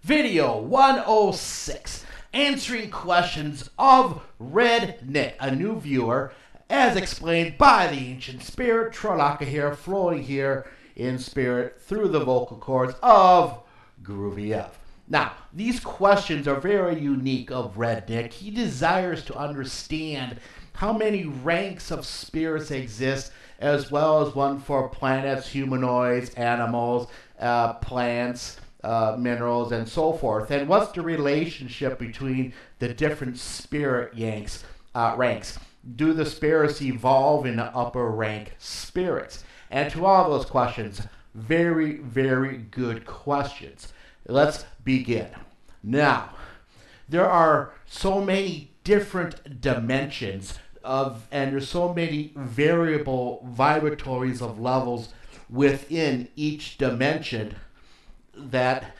Video 106, answering questions of Red Nick, a new viewer, as explained by the ancient spirit, tralaka here, flowing here in spirit through the vocal cords of groovyev. Now, these questions are very unique of Red Nick. He desires to understand how many ranks of spirits exist, as well as one for planets, humanoids, animals, plants, minerals, and so forth. And what's the relationship between the different spirit ranks? Do the spirits evolve in the upper rank spirits? And to all those questions, very, very good questions. Let's begin. Now, there are so many different dimensions and there's so many variable vibratories of levels within each dimension that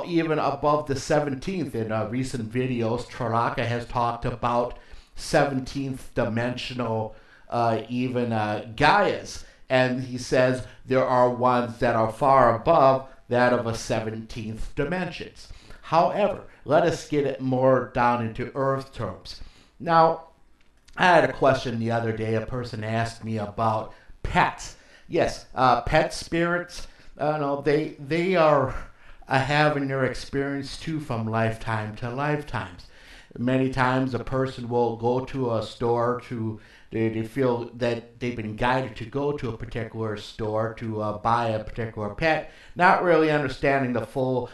even above the 17th. In recent videos, tralaka has talked about 17th dimensional Gaias, and he says there are ones that are far above that of a 17th dimensions. However, let us get it more down into earth terms. Now, I had a question the other day. A person asked me about pets. Yes, pet spirits, they are having their experience too from lifetime to lifetimes. Many times a person will go to a store they feel that they've been guided to go to a particular store to buy a particular pet, not really understanding the full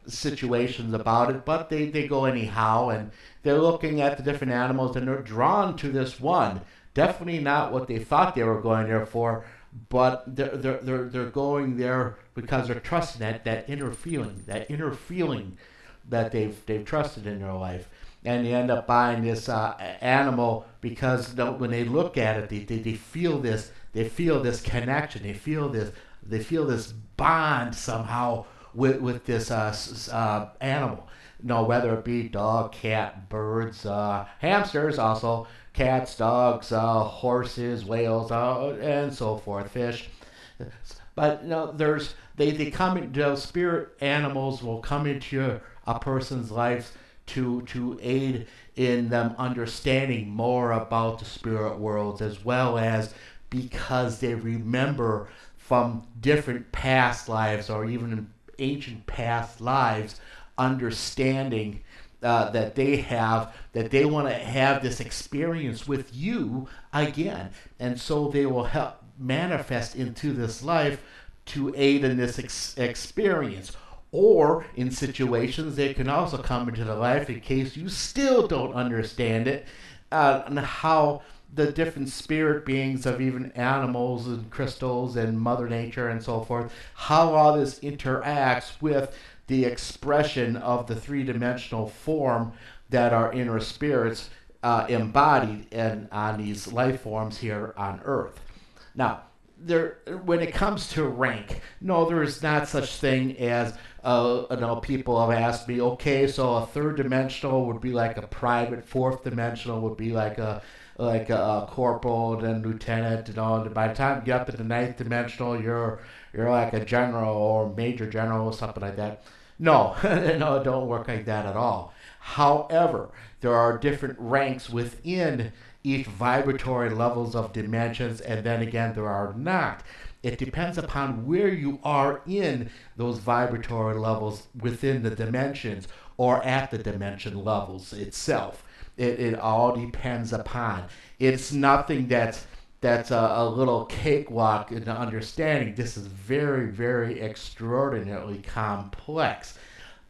situations about it, but they go anyhow, and they're looking at the different animals and they're drawn to this one. Definitely not what they thought they were going there for, but they're going there because they're trusting that inner feeling that they've trusted in their life. And they end up buying this animal because when they look at it, they feel this connection, they feel this bond somehow with this animal. Whether it be dog, cat, birds, hamsters, also cats, dogs, horses, whales, and so forth, fish. But they come into spirit animals will come into a person's life to aid in them understanding more about the spirit worlds, as well as because they remember from different past lives or even ancient past lives, understanding that they want to have this experience with you again, and so they will help manifest into this life to aid in this experience. Or in situations, they can also come into the life in case you still don't understand it, and how the different spirit beings of even animals and crystals and Mother Nature and so forth, how all this interacts with the expression of the three-dimensional form that our inner spirits embodied on these life forms here on Earth. Now, when it comes to rank, no, there is not such thing as people have asked me, okay, so a third dimensional would be like a private, fourth dimensional would be like a corporal, then lieutenant, by the time you get up to the ninth dimensional, you're like a general or major general or something like that. No, no, it don't work like that at all. However, there are different ranks within each vibratory levels of dimensions, and then again there are not. It depends upon where you are in those vibratory levels within the dimensions or at the dimension levels itself. It all depends upon. It's nothing that's a little cakewalk in the understanding. This is very, very extraordinarily complex,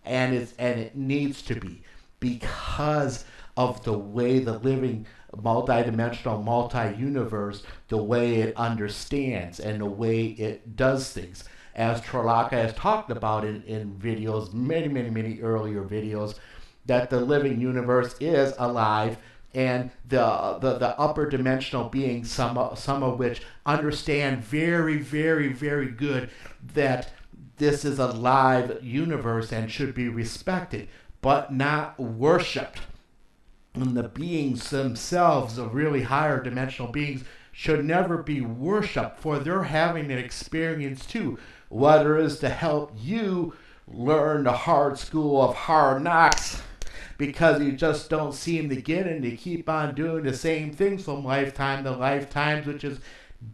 and it needs to be, because of the way the living multi-dimensional, multi-universe, the way it understands and the way it does things. As tralaka has talked about in videos, many earlier videos, that the living universe is alive, and the upper dimensional beings, some of which understand very, very, very good that this is a live universe and should be respected, but not worshipped. And the beings themselves, the really higher dimensional beings, should never be worshipped, for they're having an experience too, whether it is to help you learn the hard school of hard knocks because you just don't seem to get it and you keep on doing the same things from lifetime to lifetimes, which is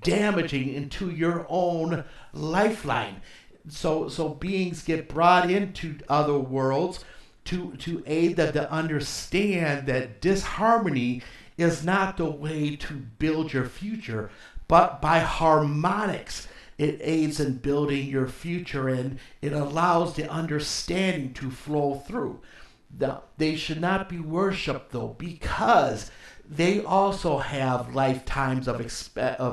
damaging into your own lifeline. So beings get brought into other worlds to aid them to understand that disharmony is not the way to build your future, but by harmonics. It aids in building your future and it allows the understanding to flow through. Now, they should not be worshipped though, because they also have lifetimes of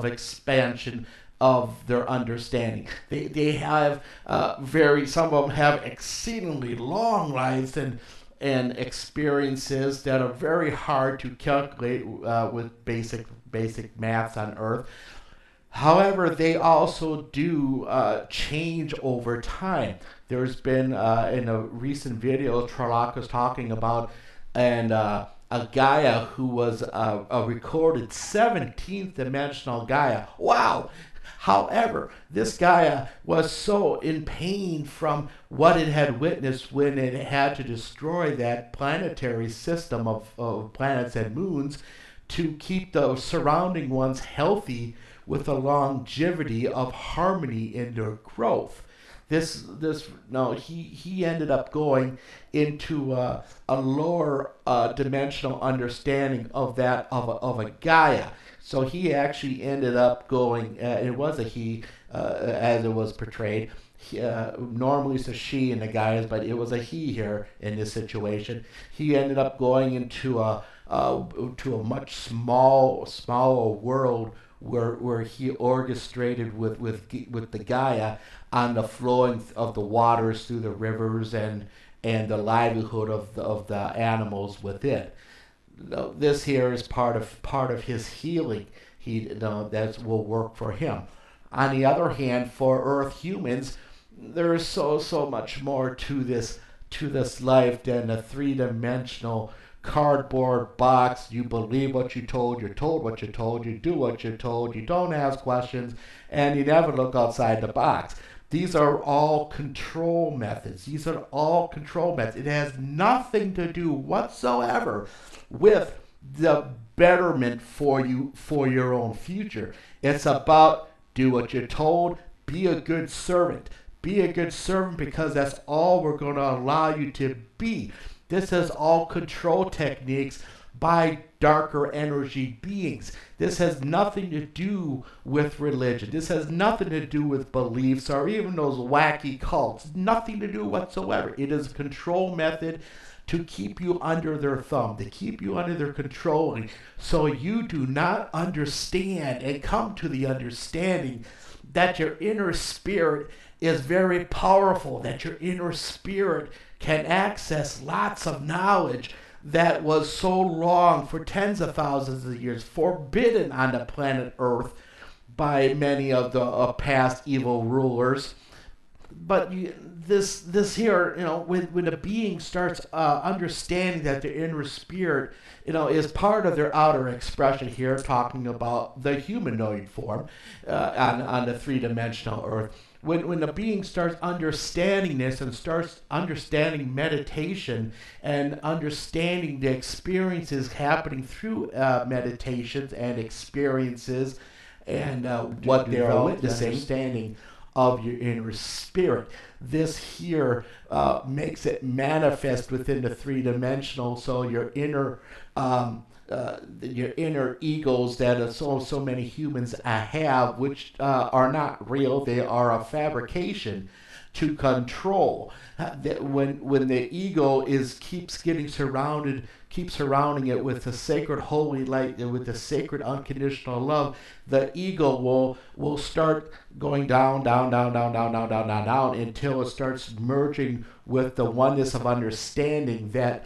expansion of their understanding. They have some of them have exceedingly long lives and experiences that are very hard to calculate with basic maths on Earth. However, they also do change over time. There's been in a recent video, tralaka was talking about, and a Gaia who was a recorded 17th dimensional Gaia. Wow! However, this Gaia was so in pain from what it had witnessed when it had to destroy that planetary system of planets and moons to keep the surrounding ones healthy with a longevity of harmony in their growth. He ended up going into a lower dimensional understanding of that of a Gaia. So he actually ended up going. It was a he, as it was portrayed. Normally it's a she in the Gaias, but it was a he here in this situation. He ended up going into to a much smaller world where he orchestrated with the Gaia on the flowing of the waters through the rivers and the livelihood of the animals with it. This here is part of his healing. That will work for him. On the other hand, for Earth humans, there is so much more to this life than a three-dimensional cardboard box. You believe what you're told what you're told, you do what you're told, you don't ask questions, and you never look outside the box. These are all control methods. It has nothing to do whatsoever with the betterment for you for your own future. It's about do what you're told, be a good servant. Be a good servant because that's all we're going to allow you to be. This is all control techniques by darker energy beings. This has nothing to do with religion. This has nothing to do with beliefs or even those wacky cults. Nothing to do whatsoever. It is a control method to keep you under their thumb, to keep you under their control, so you do not understand and come to the understanding that your inner spirit is very powerful, that your inner spirit can access lots of knowledge that was so long, for tens of thousands of years, forbidden on the planet Earth by many of the past evil rulers. But this here, when a being starts understanding that the inner spirit, is part of their outer expression here, talking about the humanoid form on the three-dimensional Earth. When the being starts understanding this and starts understanding meditation and understanding the experiences happening through meditations and experiences and what they are witnessing, understanding of your inner spirit. This here makes it manifest within the three-dimensional, so your inner egos that so many humans have, which are not real, they are a fabrication to control. When the ego keeps surrounding it with the sacred holy light and with the sacred unconditional love, the ego will start going down until it starts merging with the oneness of understanding that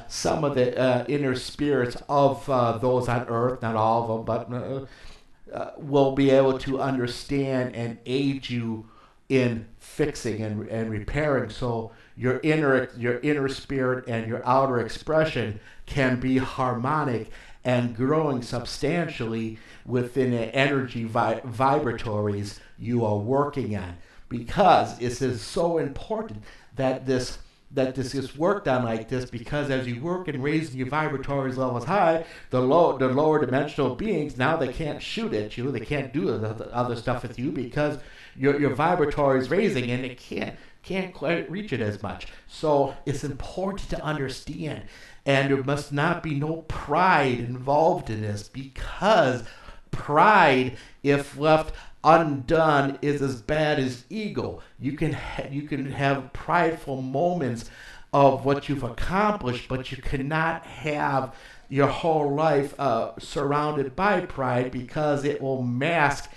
some of the inner spirits of those on Earth, not all of them, but will be able to understand and aid you in fixing and repairing. So your inner spirit and your outer expression can be harmonic and growing substantially within the energy vibratories you are working on. because it is so important that this is worked on like this, because as you work in raising your vibratory levels high, the lower dimensional beings, now they can't shoot at you, they can't do the other stuff with you, because your vibratory is raising and it can't quite reach it as much. So it's important to understand, and there must not be no pride involved in this, because pride, if left undone, is as bad as ego. You can have prideful moments of what you've accomplished, but you cannot have your whole life surrounded by pride, because it will mask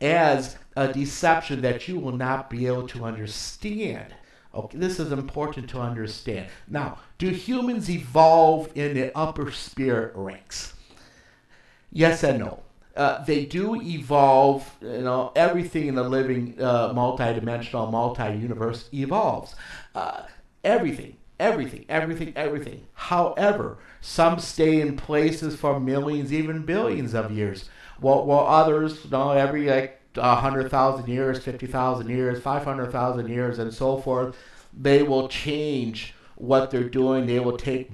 as a deception that you will not be able to understand. Okay, this is important to understand. Now, do humans evolve in the upper spirit ranks? Yes and no. They do evolve. Everything in the living, multi-dimensional, multi-universe evolves. Everything. However, some stay in places for millions, even billions of years, while others, every 100,000 years, 50,000 years, 500,000 years, and so forth, they will change what they're doing. They will take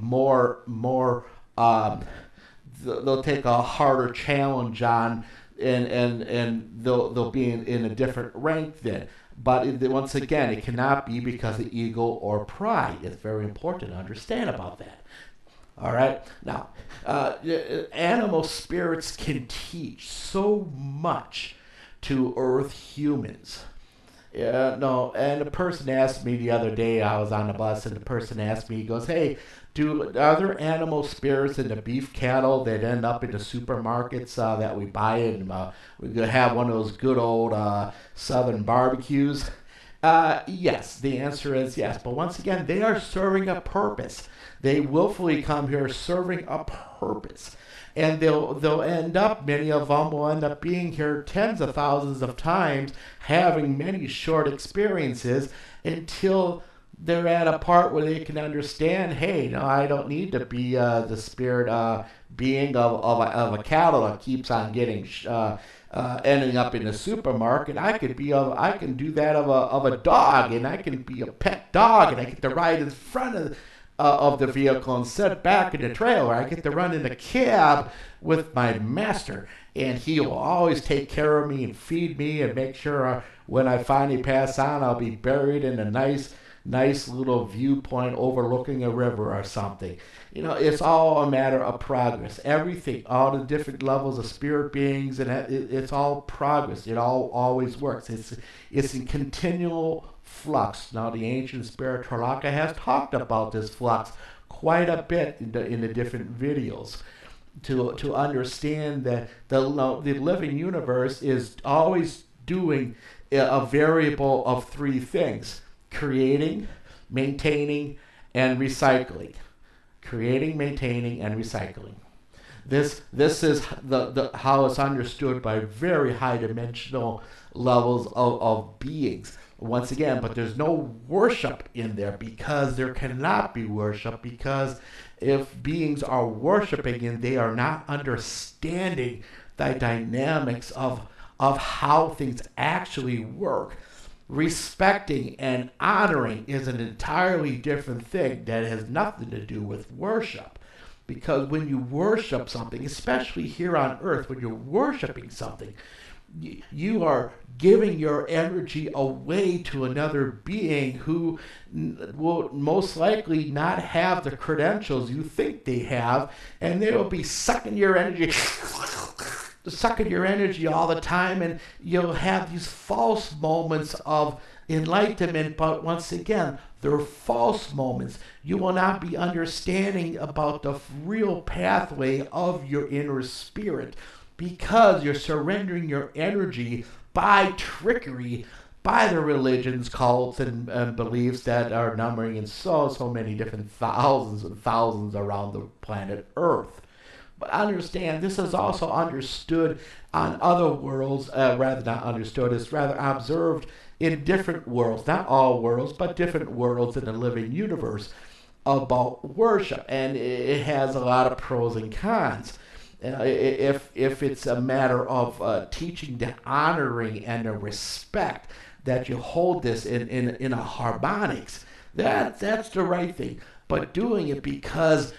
they'll take a harder challenge on, and they'll be in a different rank then. But once again, it cannot be because of ego or pride. It's very important to understand about that. All right. Now, animal spirits can teach so much to Earth humans. And a person asked me the other day, I was on the bus, and the person asked me, he goes, "Hey, are there animal spirits in the beef cattle that end up in the supermarkets that we buy, and we could have one of those good old southern barbecues?" Yes, the answer is yes. But once again, they are serving a purpose. They willfully come here serving a purpose. And they'll end up, many of them will end up being here tens of thousands of times, having many short experiences, until they're at a part where they can understand, hey, no, I don't need to be the spirit being of a cattle that keeps on getting ending up in the supermarket. I can do that of a dog, and I can be a pet dog, and I get to ride in front of the vehicle and sit back in the trailer. I get to run in the cab with my master, and he will always take care of me and feed me and make sure when I finally pass on, I'll be buried in a nice little viewpoint overlooking a river or something. It's all a matter of progress. Everything, all the different levels of spirit beings, and it's all progress. It all always works. It's in continual flux. Now, the ancient spirit tralaka has talked about this flux quite a bit in the different videos, to understand that the living universe is always doing a variable of three things: creating, maintaining, and recycling. Creating, maintaining, and recycling. This is the how it's understood by very high dimensional levels of beings. Once again, but there's no worship in there, because there cannot be worship, because if beings are worshiping and they are not understanding the dynamics of how things actually work. Respecting and honoring is an entirely different thing that has nothing to do with worship. Because when you worship something, especially here on Earth, when you're worshiping something, you are giving your energy away to another being who will most likely not have the credentials you think they have, and they will be sucking your energy all the time, and you'll have these false moments of enlightenment. But once again, they're false moments. You will not be understanding about the real pathway of your inner spirit, because you're surrendering your energy by trickery, by the religions, cults, and beliefs that are numbering in so many different thousands and thousands around the planet Earth. But understand, this is also understood on other worlds, rather not understood, it's rather observed in different worlds, not all worlds, but different worlds in the living universe, about worship. And it has a lot of pros and cons. If it's a matter of teaching the honoring and the respect, that you hold this in a harmonics, that's the right thing. But doing it because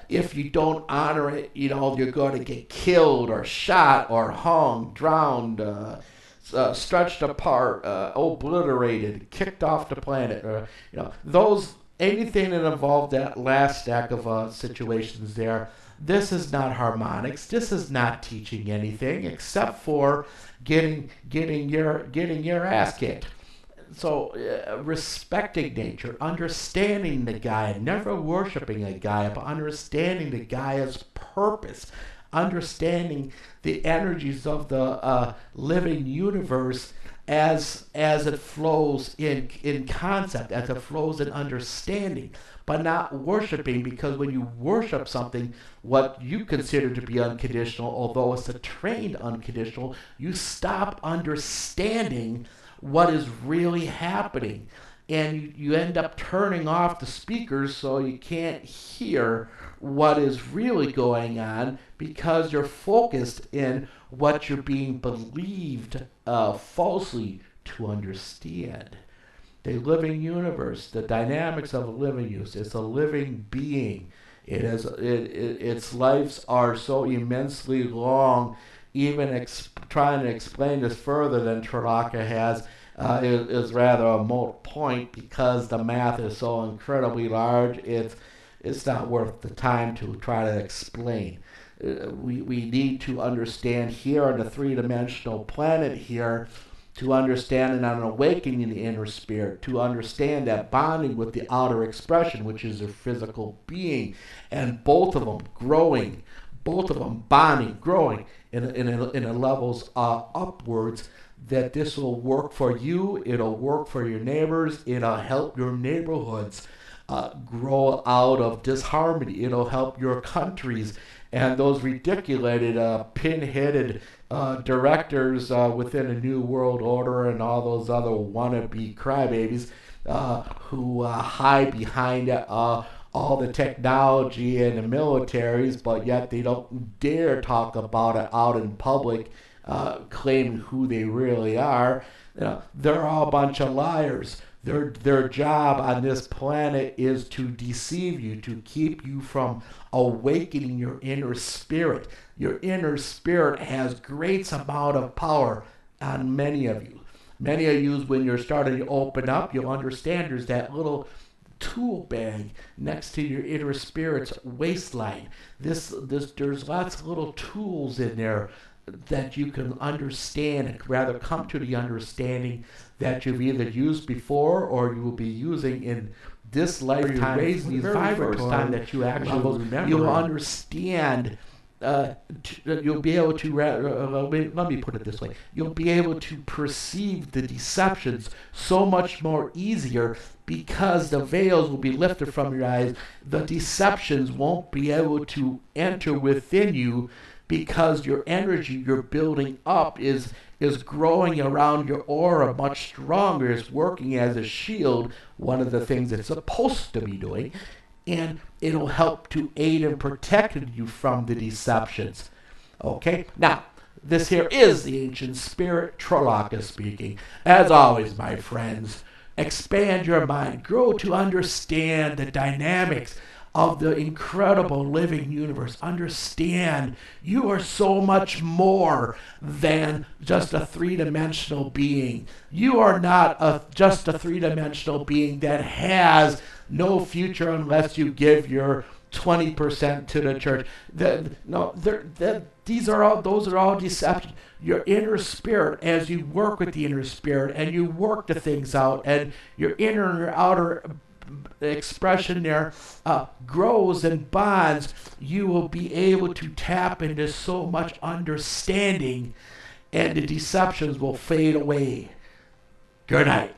if you don't honor it, you're going to get killed or shot or hung, drowned, stretched apart, obliterated, kicked off the planet. Those anything that involved that last stack of situations there. This is not harmonics. This is not teaching anything except for getting your ass kicked. So respecting nature, understanding the Gaia, never worshiping a Gaia, but understanding the Gaia's purpose, understanding the energies of the living universe as it flows in concept, as it flows in understanding, but not worshiping, because when you worship something, what you consider to be unconditional, although it's a trained unconditional, you stop understanding what is really happening. And you end up turning off the speakers so you can't hear what is really going on, because you're focused in what you're being believed falsely to understand. The living universe, the dynamics of a living universe, it's a living being. Its lives are so immensely long. Even trying to explain this further than Tralaka has is rather a moot point, because the math is so incredibly large. It's not worth the time to try to explain. We need to understand here on the three-dimensional planet here, to understand and an awakening in the inner spirit, to understand that bonding with the outer expression, which is their physical being, and both of them growing, both of them bonding, growing in a levels upwards, that this will work for you, it'll work for your neighbors, it'll help your neighborhoods grow out of disharmony, it'll help your countries, and those ridiculous pin-headed directors within a new world order and all those other wannabe crybabies who hide behind all the technology and the militaries, but yet they don't dare talk about it out in public, claiming who they really are. They're all a bunch of liars. Their job on this planet is to deceive you, to keep you from awakening your inner spirit. Your inner spirit has great amount of power on many of you. Many of you, when you're starting to open up, you'll understand there's that little tool bag next to your inner spirit's waistline. There's lots of little tools in there that you can understand, and rather come to the understanding that you've either used before or you will be using in this lifetime. Raise these vibratory time that you actually will remember. You'll understand. You'll be able to. Let me put it this way: you'll be able to perceive the deceptions so much more easier, because the veils will be lifted from your eyes. The deceptions won't be able to enter within you, because your energy you're building up is growing around your aura much stronger. It's working as a shield, one of the things it's supposed to be doing, and it'll help to aid in protecting you from the deceptions. Okay? Now, this here is the ancient spirit, Tralaka speaking. As always, my friends, expand your mind, grow to understand the dynamics of the incredible living universe. Understand you are so much more than just a three-dimensional being. You are not just a three-dimensional being that has no future unless you give your 20% to the church. Those are all deceptions. Your inner spirit, as you work with the inner spirit and you work the things out, and your inner and your outer expression there grows and bonds, you will be able to tap into so much understanding, and the deceptions will fade away. Good night.